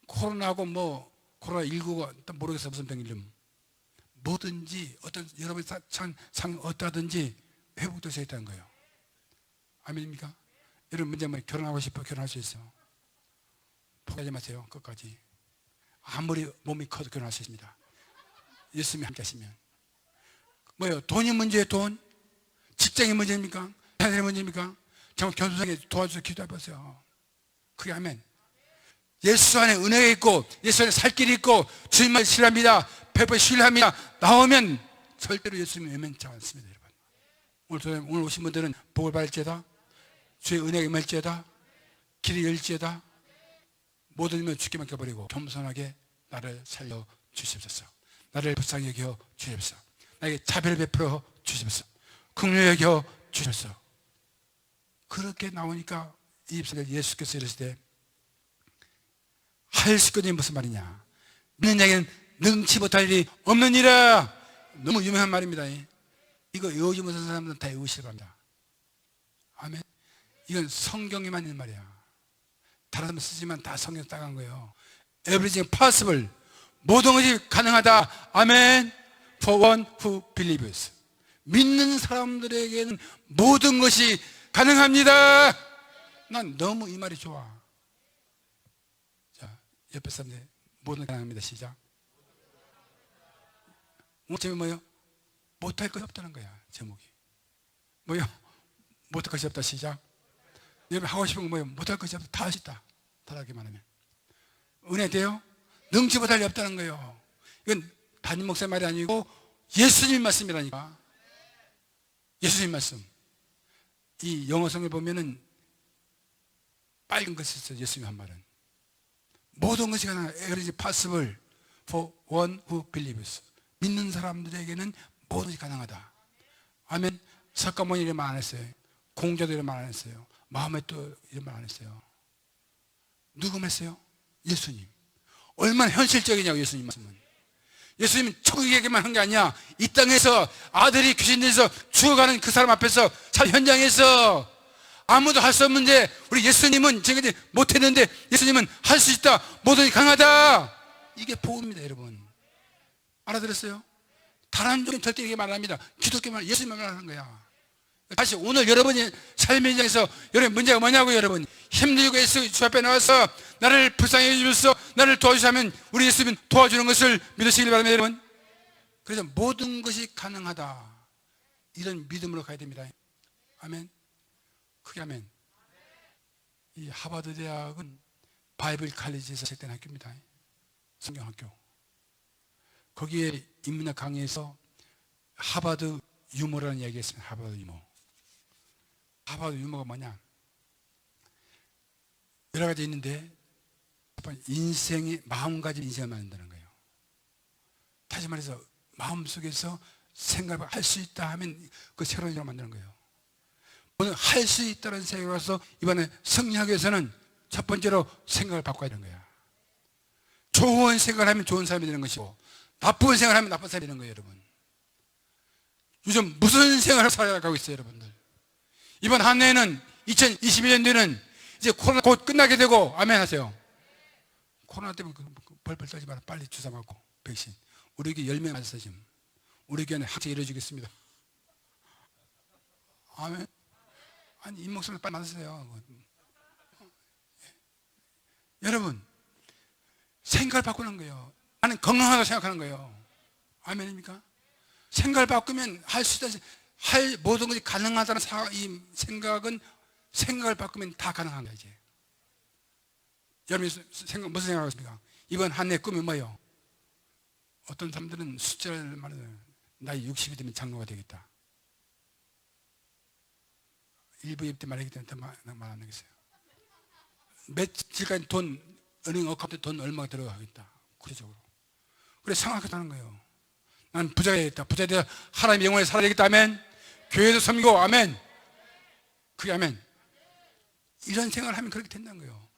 [SPEAKER 1] 코로나하고 뭐 코로나19가 모르겠어요. 무슨 병 이름. 뭐든지 어떤 여러분의 상황 어떠하든지 회복될 수 있다는 거예요. 아멘입니까? 여러분 문제 뭐 결혼하고 싶어 결혼할 수 있어. 포기하지 마세요. 끝까지. 아무리 몸이 커도 결혼할 수 있습니다. 예수님이 함께 하시면. 뭐예요? 돈이 문제예요, 돈? 직장이 문제입니까? 자녀의 문제입니까? 정말 견성하게 도와주셔서 기도해보세요. 그게 아멘. 예수 안에 은혜가 있고 예수 안에 살 길이 있고 주님만 신뢰합니다. 100% 신뢰합니다. 나오면 절대로 예수님 외면치 않습니다. 여러분. 오늘 오신 분들은 복을 받을지어다, 주의 은혜가 임할지어다, 길이 열지어다, 모든 일을 죽게 맡겨버리고 겸손하게 나를 살려 주십소서. 나를 불쌍히 여겨 주십소서. 나에게 자비를 베풀어 주십소서. 긍휼히 여겨 주십소서. 그렇게 나오니까 이 입술에 예수께서 이르시되 할 수 있거든요. 무슨 말이냐? 믿는 자에게는 능치 못할 일이 없느니라. 너무 유명한 말입니다. 이거 외우지 못한 사람들은 다 외우시기 바랍니다. 아멘. 이건 성경에만 있는 말이야. 다른 사람 쓰지만 다 성경 따간 거예요. Everything possible. 모든 것이 가능하다. 아멘. For one who believes. 믿는 사람들에게는 모든 것이 가능합니다. 난 너무 이 말이 좋아. 자, 옆에 사람들 모든 것이 가능합니다. 시작. 제목이 뭐예요? 못할 것이 없다는 거야. 제목이 뭐예요? 못할 것이 없다. 시작. 여러분 하고 싶은 거 뭐예요? 못할 것이 없다. 다 할 수 있다. 다르게만 하면 은혜 돼요? 능치 못할 일 없다는 거예요. 이건 담임 목사의 말이 아니고 예수님 말씀이라니까. 예수님 말씀. 이 영어 성경에 보면은 빨간 것이 있어요. 예수님 한 말은 모든 것이 가능한 everything possible for one who believes. 믿는 사람들에게는 모든 것이 가능하다. 아멘. 석가모니 이런 말 안 했어요. 공자도 이런 말 안 했어요. 마음에 또 이런 말 안 했어요. 누가 했어요? 예수님. 얼마나 현실적이냐고. 예수님 말씀은. 예수님은 천국에게만 한 게 아니야. 이 땅에서 아들이 귀신들에서 죽어가는 그 사람 앞에서 참 현장에서 아무도 할 수 없는데 우리 예수님은 지금까지 못했는데 예수님은 할 수 있다. 모든 게 강하다. 이게 복음입니다. 여러분 알아들었어요? 다른 종은 절대 이렇게 말 안 합니다. 기독교만 예수님만 말하는 거야. 다시 오늘 여러분이 삶의 현장에서 여러분 문제가 뭐냐고. 여러분 힘들고 예수 주 앞에 나와서 나를 불쌍히 해주셔서 나를 도와주시면 우리 예수님 도와주는 것을 믿으시길 바랍니다. 여러분 그래서 모든 것이 가능하다. 이런 믿음으로 가야 됩니다. 아멘. 크게 아멘. 이 하버드 대학은 바이블 칼리지에서 시작된 학교입니다. 성경학교. 거기에 인문학 강의에서 하버드 유머라는 이야기가 있습니다. 하버드 유머. 하버드 유머가 뭐냐? 여러 가지 있는데 인생이 마음가짐 인생을 만든다는 거예요. 다시 말해서 마음속에서 생각을 할 수 있다 하면 그 새로운 일을 만드는 거예요. 오늘 할 수 있다는 생각을 해서 이번에 성리학에서는 첫 번째로 생각을 바꿔야 되는 거야. 좋은 생각을 하면 좋은 사람이 되는 것이고 나쁜 생각을 하면 나쁜 사람이 되는 거예요. 여러분 요즘 무슨 생각을 살아가고 있어요. 여러분들 이번 한 해에는 2021년도에는 이제 코로나 곧 끝나게 되고 아멘 하세요. 코로나 때문에 벌벌 떨지 마라. 빨리 주사 맞고 백신. 우리 교회 10명 맞았어요. 지금 우리 교회는 학제 이루어지겠습니다. 아멘. 아니 이 목소리 빨리 맞으세요. 여러분 생각을 바꾸는 거예요. 나는 건강하다고 생각하는 거예요. 아멘입니까? 생각을 바꾸면 할 수 있다. 할 모든 것이 가능하다는 이 생각은 생각을 바꾸면 다 가능한 거예요. 이제 여러분이 무슨 생각하십니까? 이번 한 해 꿈이 뭐예요? 어떤 사람들은 숫자를 말하는 나이 60이 되면 장로가 되겠다. 일부 입대 말하기 때문에 더 말 안 하겠어요. 며칠까지 은행 어카운트에 돈 얼마가 들어가겠다. 구체적으로. 그래 생각하겠다는 거예요. 난 부자가 되겠다. 부자가 되어 하나님의 영혼에 살아야 되겠다. 아멘. 교회도 섬기고 아멘. 그게 아멘. 이런 생각을 하면 그렇게 된다는 거예요.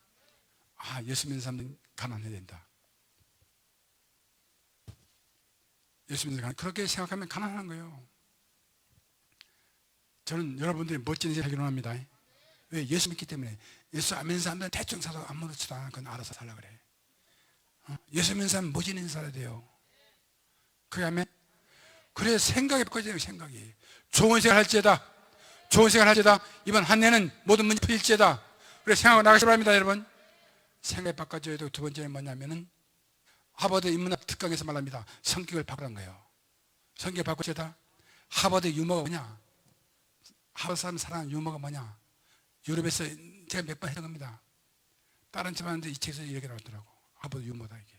[SPEAKER 1] 아 예수 믿는 사람은 가난해야 된다. 예수 믿는 사람 그렇게 생각하면 가난한 거예요. 저는 여러분들이 멋진 인생 살기로 합니다. 왜? 예수 믿기 때문에. 예수 안 믿는 사람들은 대충 살아도 아무렇지도 않아. 그건 알아서 살라 그래. 예수 믿는 사람은 멋진 인생 살아야 돼요. 그게 아멘. 그래 생각이 바꿔야 돼요. 생각이. 좋은 생각을 할지어다. 좋은 생각을 할지어다. 이번 한 해는 모든 문제 풀릴지어다. 그래 생각하고 나가시기 바랍니다. 여러분 생각이 바꿔줘야 되고 두 번째는 뭐냐면은 하버드 인문학 특강에서 말합니다. 성격을 바꾸는 거예요. 성격을 바꾸지어다. 하버드 유머가 뭐냐? 하버드 사람 사랑하는 유머가 뭐냐? 유럽에서 제가 몇 번 했던 겁니다. 다른 집 하는데 이 책에서 이렇게 나왔더라고. 하버드 유머다 이게.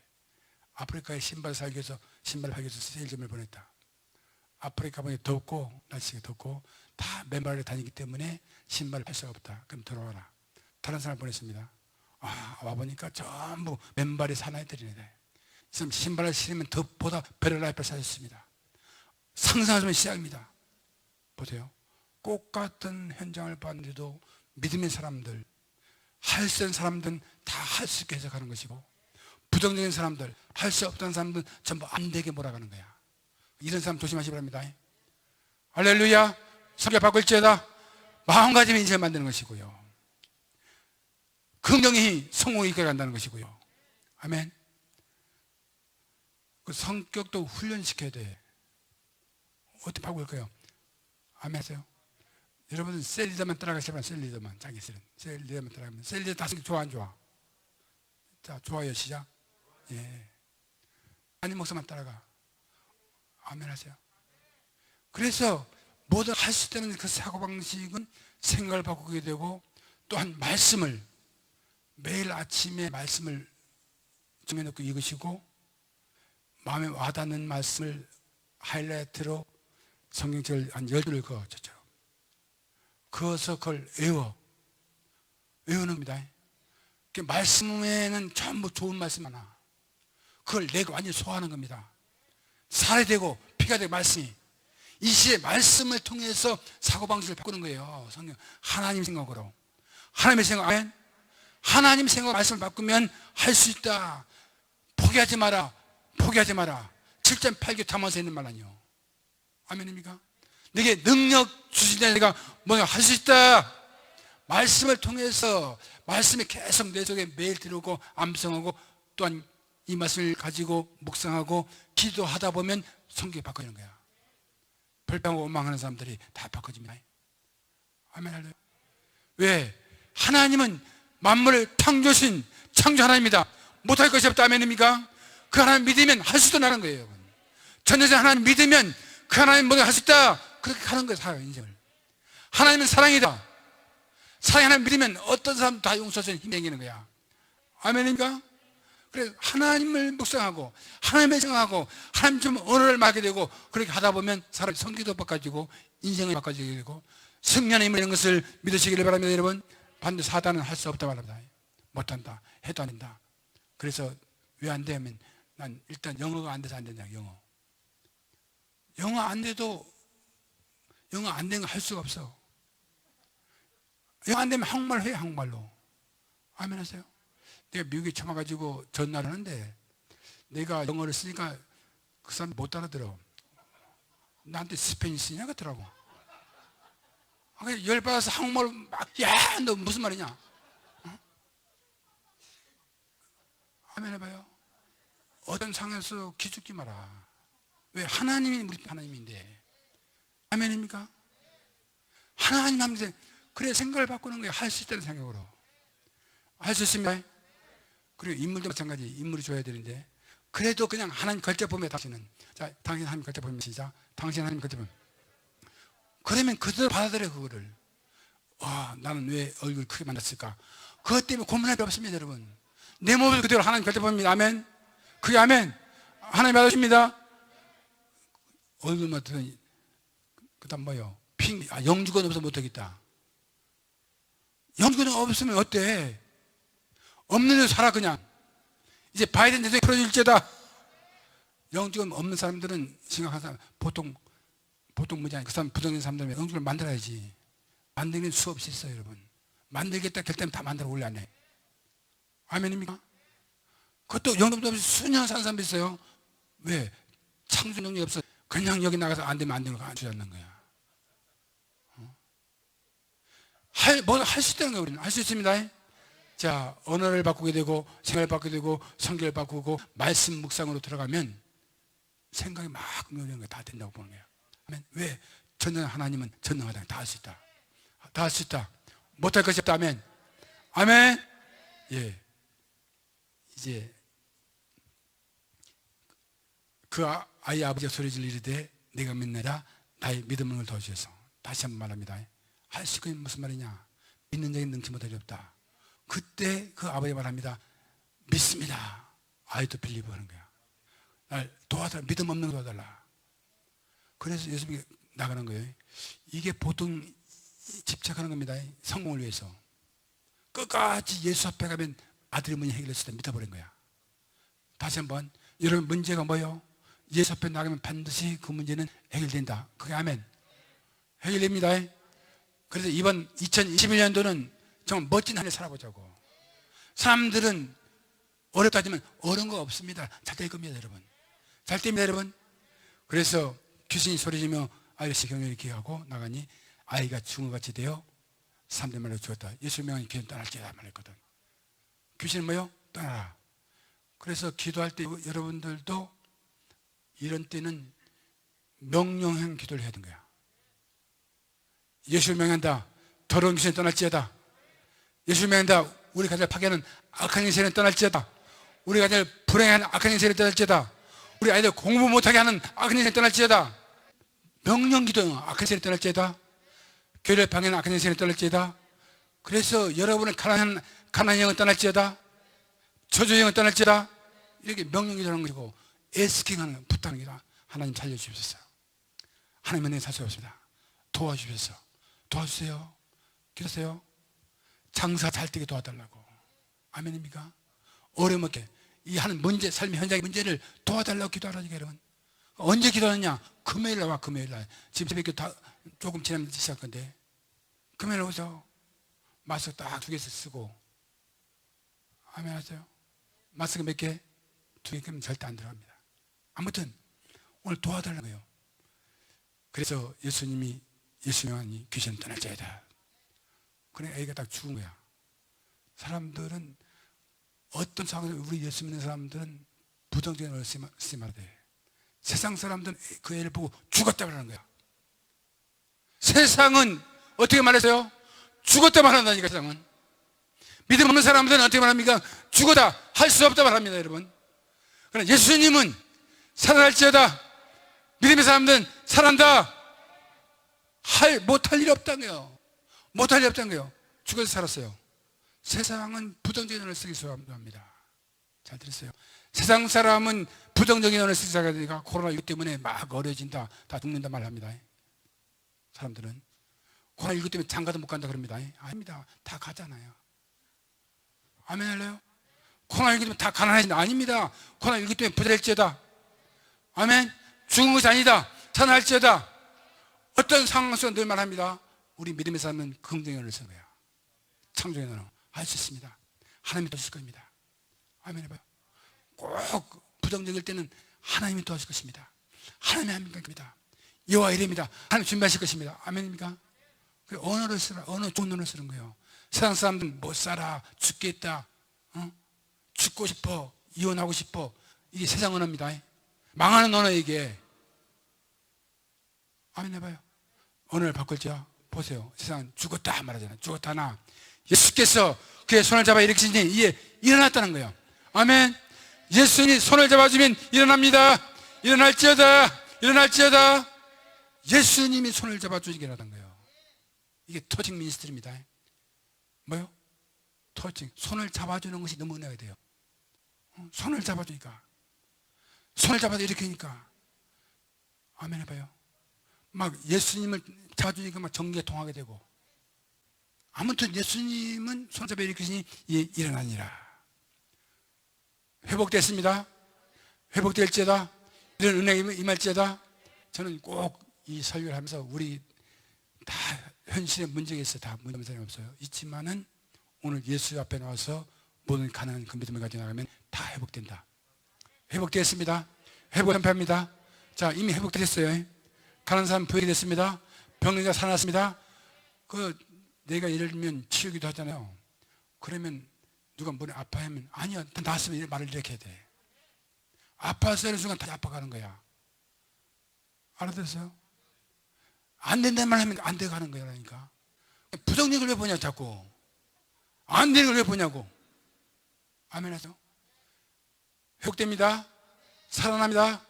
[SPEAKER 1] 아프리카에 신발 살기 위해서 신발 팔기 위해서 세일점을 보냈다. 아프리카 보니 덥고 날씨가 덥고 다 맨발로 다니기 때문에 신발을 팔 수가 없다. 그럼 들어와라. 다른 사람 보냈습니다. 와보니까 전부 맨발이 사나이들이네. 이 사람 신발을 신으면 덥보다 베를 라이프를 사셨습니다. 상상하시면 시작입니다. 보세요. 똑같은 현장을 봤는데도 믿음의 사람들, 할 수 있는 사람들은 다 할 수 있게 해석하는 것이고, 부정적인 사람들, 할 수 없다는 사람들은 전부 안 되게 몰아가는 거야. 이런 사람 조심하시기 바랍니다. 할렐루야. 성경 바꿀지어다. 마음가짐이 인생을 만드는 것이고요. 긍정이 성공에 이끌어 간다는 것이고요. 아멘. 그 성격도 훈련시켜야 돼. 어떻게 바꿀까요? 아멘 하세요. 여러분은 셀 리더만 따라가시면 셀 리더만, 자기 셀 리더만 따라가면 셀 리더 다 성격 좋아 안 좋아? 자, 좋아요. 시작. 예. 아니 목사만 따라가. 아멘 하세요. 그래서 뭐든 할 수 있다는 그 사고방식은 생각을 바꾸게 되고, 또한 말씀을 매일 아침에 말씀을 정해놓고 읽으시고, 마음에 와닿는 말씀을 하이라이트로 성경책을 한 12를 그어졌죠. 그어서 그걸 외우는 겁니다. 그 말씀에는 전부 좋은 말씀 하나, 그걸 내가 완전히 소화하는 겁니다. 살이 되고 피가 되고 말씀이, 이 시대 말씀을 통해서 사고방식을 바꾸는 거예요. 성경 하나님 생각으로, 하나님의 생각. 아멘. 하나님 생각 말씀을 바꾸면 할 수 있다. 포기하지 마라. 7.8교 담아서 있는 말 아니요. 아멘입니까? 내게 능력 주시냐, 내가 뭐냐 할 수 있다. 말씀을 통해서, 말씀이 계속 내 속에 매일 들어오고 암송하고, 또한 이 말씀을 가지고 묵상하고 기도하다 보면 성격이 바뀌는 거야. 불평하고 원망하는 사람들이 다 바꿔집니다. 아멘. 할렐루야. 왜? 하나님은 만물을 창조신 창조 하나님입니다. 못할 것이 없다. 아멘입니까? 그 하나님 믿으면 할 수도 나는 거예요. 전능자 하나님 믿으면 그 하나님 모두 할 수 있다. 그렇게 하는 거예요. 살아요, 인생을. 하나님은 사랑이다. 사랑 하나님 믿으면 어떤 사람도 다 용서할 힘이 생기는 거야. 아멘입니까? 그래서 하나님을 묵상하고 하나님을 생각하고 하나님 좀 언어를 말하게 되고, 그렇게 하다 보면 사람이 성격도 바꿔지고 인생이 바꿔지게 되고 승리하는 힘을 있는 것을 믿으시기를 바랍니다. 여러분, 반드시 사단은 할 수 없다 말합니다. 못한다, 해도 안 된다. 그래서 왜 안 되면, 난 일단 영어가 안 돼서 안 된다. 영어 안 돼도, 영어 안 되는 거 할 수가 없어. 영어 안 되면 한국말로 해. 한국말로. 아멘 하세요. 내가 미국에 처음 와가지고 전화를 하는데 내가 영어를 쓰니까 그 사람 못 알아들어. 나한테 스페인 쓰냐 그러더라고. 열받아서 한국말로 막, 야, 너 무슨 말이냐? 어? 아멘 해봐요. 어떤 상황에서 기죽지 마라. 왜? 하나님이 우리 하나님인데. 아멘입니까? 하나님 하면서 그래 생각을 바꾸는 거예요. 할 수 있다는 생각으로. 할 수 있습니다. 그리고 인물도 마찬가지. 인물이 줘야 되는데, 그래도 그냥 하나님 걸작 보면, 당신은, 자, 당신 하나님 걸작 보면 시작. 당신 하나님 걸작 보면, 그러면 그대로 받아들여. 그거를 나는 왜 얼굴 크게 만났을까? 그것 때문에 고민할 필요 없습니다. 여러분, 내 몸을 그대로 하나님 걸작 봅니다. 아멘. 그게 아멘. 하나님 받으십니다. 얼굴만 들으니 그 다음 뭐요? 영주권 없으면 못하겠다. 영주권 없으면 어때? 없는 데로 살아. 그냥 이제 바이든 대통령이 풀어줄지다. 영주권 없는 사람들은, 심각한 사람, 보통 뭐지, 그 사람 부정적인 사람들은 영주권을 만들어야지. 만들기는 수없이 있어요. 여러분, 만들겠다 결정하면 다 만들어 올려 안 해. 아멘입니까? 그것도 영주권도 없이 수년 산 사람도 있어요. 왜? 창조 능력이 없어. 그냥 여기 나가서 안 되면 안 되는 거 안 주지 않는 거야. 뭐 할 수 있다는 거예요. 우리는 할 수 있습니다. 자, 언어를 바꾸게 되고 생각을 바꾸게 되고 성격을 바꾸고 말씀 묵상으로 들어가면 생각이 막 묘는 거예요. 다 된다고 보는 거예요. 아멘. 왜? 전능한 하나님은 전능하다. 다 할 수 있다. 다 할 수 있다. 못할 것이 없다. 아멘. 아멘. 예. 이제 그 아이 아버지가 소리 질러 이르되 내가 믿느라 나의 믿음을 도와주셔서. 다시 한번 말합니다. 할 수 있는 무슨 말이냐? 믿는 자에게 능치보다 어렵다. 그때 그 아버지 말합니다. 믿습니다. I do believe 하는 거야. 날 도와달라. 믿음 없는 거 도와달라. 그래서 예수님이 나가는 거예요. 이게 보통 집착하는 겁니다. 성공을 위해서. 끝까지 예수 앞에 가면 아들의 문이 해결됐을 때 믿어버린 거야. 다시 한번, 여러분 문제가 뭐예요? 예수 앞에 나가면 반드시 그 문제는 해결된다. 그게 아멘. 해결됩니다. 그래서 이번 2021년도는 정말 멋진 한 해 살아보자고. 사람들은 어렵다지만 어려운 거 없습니다. 잘 될 겁니다, 여러분. 잘 됩니다, 여러분. 그래서 귀신이 소리지며 아이씨 경영을 이렇게 하고 나가니 아이가 죽은 것 같이 되어 사람들 말로 죽었다. 예수 명이 귀신 떠날지다 말했거든. 귀신은 뭐요? 떠나라. 그래서 기도할 때 여러분들도 이런 때는 명령형 기도를 해야 되는 거야. 예수를 명한다. 더러운 귀신이 떠날지어다. 예수를 명한다. 우리 가정을 파괴하는 악한 영세는 떠날지어다. 우리 가정을 불행한 악한 영세는 떠날지어다. 우리 아이들 공부 못하게 하는 악한 영세는 떠날지어다. 명령 기도, 악한 영세는 떠날지어다. 교회를 방해하는 악한 영세는 떠날지어다. 그래서 여러분의 가난한 영은 떠날지어다. 저주의 영은 떠날지어다. 이렇게 명령 기도하는 것이고 에스킹하는 부탁하는 기도. 하나님 살려주십시오. 하나님 은혜 살 수 없습니다. 도와주셔서 도와주세요. 기도하세요. 장사 잘 되게 도와달라고. 아멘입니까? 어려움 없게 이 하는 문제, 삶의 현장의 문제를 도와달라고 기도하라니까. 여러분 언제 기도하느냐? 금요일 날 와. 금요일 날. 지금 새벽에 다 조금 지나면 시작할 건데 금요일 날 오죠. 마스크 딱 2개씩 쓰고. 아멘 하세요. 마스크 몇 개? 2개 끼면 절대 안 들어갑니다. 아무튼 오늘 도와달라는 거예요. 그래서 예수님이 예수님이 귀신을 떠날자이다. 그래 애가 딱 죽은 거야. 사람들은 어떤 상황에서 우리 예수 믿는 사람들은 부정적인 언어를 쓰지 말아야 돼. 세상 사람들은 그 애를 보고 죽었다 말하는 거야. 세상은 어떻게 말했어요? 죽었다 말한다니까. 세상은 믿음 없는 사람들은 어떻게 말합니까? 죽었다 할 수 없다 말합니다. 여러분 그러나 예수님은 살아날지어다. 믿음의 사람들은 살아난다. 못할 일이 없다는 거예요. 못할 일이 없다는 거예요. 죽어서 살았어요. 세상은 부정적인 언어를 쓰기 시작합니다. 잘 들으세요. 세상 사람은 부정적인 언어를 쓰기 시작하니까 코로나19 때문에 막 어려워진다, 다 죽는다 말합니다. 사람들은 코로나19 때문에 장가도 못 간다 그럽니다. 아닙니다. 다 가잖아요. 아멘 할래요? 코로나19 때문에 다 가난해진다. 아닙니다. 코로나19 때문에 부자될지어다. 아멘. 죽은 것이 아니다. 살아날지어다. 어떤 상황 속에 늘 말합니다. 우리 믿음의 사람은 긍정의 언어를 쓰는 거야. 창조의 언어. 할 수 있습니다. 하나님이 도와주실 겁니다. 아멘 해봐요. 꼭 부정적일 때는 하나님이 도와줄 것입니다. 하나님이 합니까? 겁니다. 여호와 이름입니다. 하나님 준비하실 것입니다. 아멘입니까? 언어를 쓰라. 언어 좋은 언어를 쓰는 거예요. 세상 사람들은 못 살아. 죽겠다. 죽고 싶어. 이혼하고 싶어. 이게 세상 언어입니다. 망하는 언어 이게. 아멘 해봐요. 언어를 바꿀지야. 보세요. 세상은 죽었다 말하잖아요. 죽었다 나. 예수께서 그의 손을 잡아 일으키시니 이에 일어났다는 거예요. 아멘. 예수님이 손을 잡아주면 일어납니다. 일어날지어다. 일어날지어다. 예수님이 손을 잡아주시게 일어나는 거예요. 이게 터칭 미니스트리입니다. 뭐요? 터칭. 손을 잡아주는 것이 너무 은혜가 돼요. 손을 잡아주니까. 손을 잡아서 일으키니까. 아멘 해봐요. 막 예수님을 잡아주니까 막 전기가 통하게 되고. 아무튼 예수님은 손을 잡아 일으키시니 일어나니라. 회복됐습니다. 회복될지어다. 이런 은혜가 임할지어다. 저는 꼭 이 설교를 하면서 우리 다 현실의 문제가 있어요. 다 문제는 사람이 없어요. 있지만은 오늘 예수 앞에 나와서 모든 가난한 그 믿음을 가지고 나가면 다 회복된다. 회복됐습니다. 회복 전파합니다. 자, 이미 회복됐어요. 가난한 사람 부여가 됐습니다. 병리가 살아났습니다. 내가 예를 들면 치유기도 하잖아요. 그러면 누가 머리 아파하면 아니야, 다 나았으면 말을 이렇게 해야 돼. 아파서 하는 순간 다 아파가는 거야. 알아들었어요? 안 된다는 말 하면 안 되고 하는 거야. 그러니까 부정력을 왜 보냐 자꾸. 안 되는 걸 왜 보냐고. 아멘 하죠? 회복됩니다. 살아납니다.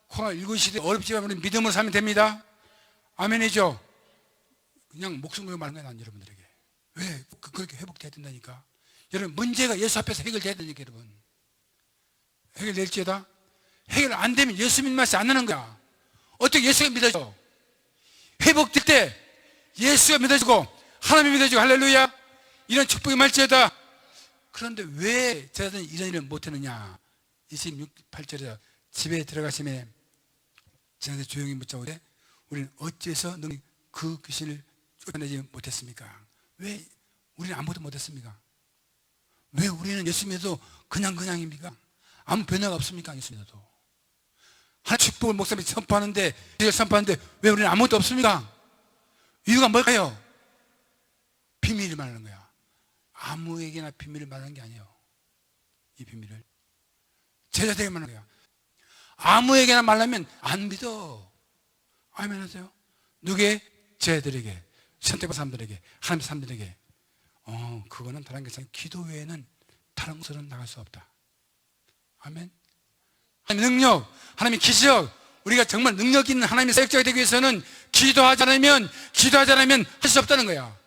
[SPEAKER 1] 코로나19 시대 어렵지만 우리 믿음으로 살면 됩니다. 아멘이죠? 그냥 목숨 걸고 말하는 건 아니에요, 여러분들에게. 왜? 그렇게 회복돼야 된다니까. 여러분, 문제가 예수 앞에서 해결돼야 되니까, 여러분. 해결될지어다? 해결 안 되면 예수 믿는 말씀 안 나는 거야. 어떻게 예수가 믿어져? 회복될 때 예수가 믿어지고 하나님이 믿어지고 할렐루야, 이런 축복이 말지어다. 그런데 왜 저자들은 이런 일을 못했느냐? 28절에 집에 들어가시매 저자들 조용히 묻자고 때 우리는 어째서 그 귀신을 쫓아내지 못했습니까? 왜 우리는 아무것도 못했습니까? 왜 우리는 예수 믿어도 그냥입니까? 아무 변화가 없습니까? 예수 믿어도 하나님 축복을 목사님이 선포하는데 왜 우리는 아무것도 없습니까? 이유가 뭘까요? 비밀을 말하는 거야. 아무에게나 비밀을 말하는 게 아니에요. 이 비밀을 제자들에게 말하는 거야. 아무에게나 말하면 안 믿어. 아멘 하세요? 누구에게? 제자들에게, 선택받은 사람들에게, 하나님의 사람들에게. 그거는 다른 게 기도 외에는 다른 곳으로는 나갈 수 없다. 아멘. 하나님의 능력, 하나님의 기적, 우리가 정말 능력 있는 하나님의 사역자가 되기 위해서는 기도하지 않으면 할 수 없다는 거야.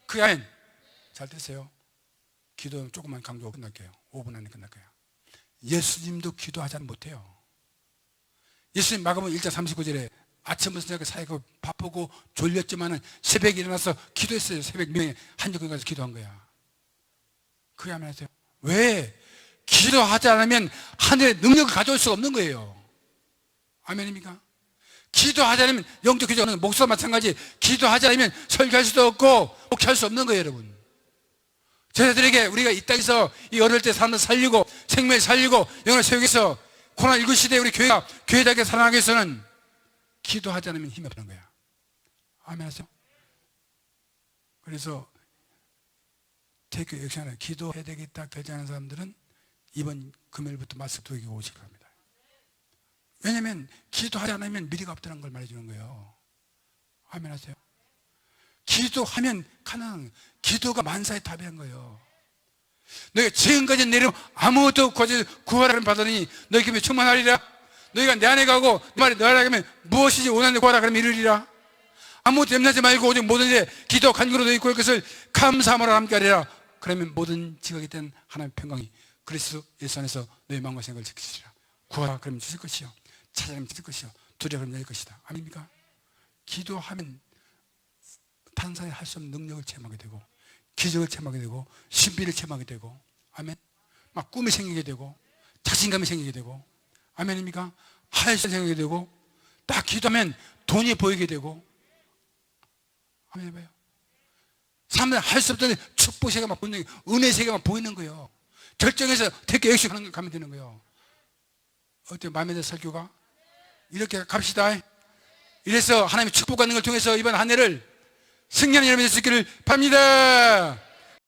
[SPEAKER 1] 그게 아멘. 잘 됐어요. 기도 조금만 강조하고 끝날게요. 5분 안에 끝날 거야. 예수님도 기도하지 않으면 못해요. 예수님 마가복음 1장 39절에 아침부터 저녁에 사역하고 바쁘고 졸렸지만은 새벽에 일어나서 기도했어요. 새벽 명에 한적에 가서 기도한 거야. 그게 아멘 하세요. 왜? 기도하지 않으면 하늘의 능력을 가져올 수가 없는 거예요. 아멘입니까? 기도하지 않으면 영적 기도는 목사와 마찬가지. 기도하지 않으면 설교할 수도 없고 목회할 수 없는 거예요, 여러분. 제자들에게 우리가 이 땅에서 이 어릴 때 사람들 살리고 생명을 살리고 영혼을 세우기 위해서 코로나19 시대에 우리 교회가 교회답게 살아가기 위해서는 기도하지 않으면 힘이 없는 거야. 아멘 하세요? 그래서 대교 역시나 기도해야 되겠다 결정하는 사람들은 이번 금요일부터 말씀 듣기 오실 겁니다. 왜냐하면 기도하지 않으면 미래가 없다는 걸 말해주는 거예요. 아멘 하세요? 기도하면 가능한, 기도가 만사의 답이란 거예요. 너희가 지금까지 내려 아무것도 구하라는 받으니 너희 기쁨이 충만하리라. 너희가 내 안에 가고 내 말이 너 안에 가면 무엇이지 원하는 데 구하라 그러면 이르리라. 아무것도 염려하지 말고 오직 모든 일에 기도 간구로 너희 구할 것을 감사함으로 함께 하리라. 그러면 모든 지각이 된 하나님의 평강이 그리스도 예수 안에서 너희 마음과 생각을 지키시리라. 구하라 그러면 주실 것이요, 찾아내면 찾을 것이요, 두려워 그러면 열릴 것이다. 아닙니까? 기도하면 다른 사람이 할 수 없는 능력을 체험하게 되고 기적을 체험하게 되고 신비를 체험하게 되고, 아멘. 막 꿈이 생기게 되고 자신감이 생기게 되고, 아멘입니까? 하야시 생기게 되고 딱 기도하면 돈이 보이게 되고, 아멘 해봐요. 사람들은 할 수 없던 축복 세계가 막 보이는 거예요. 은혜 세계가 막 보이는 거예요. 결정해서 대교 역시 가면 되는 거예요. 어때요? 마음에 드는 설교가? 이렇게 갑시다. 이래서 하나님의 축복받는 걸 통해서 이번 한 해를 승리하는 여러분이 될 수 있기를 바랍니다.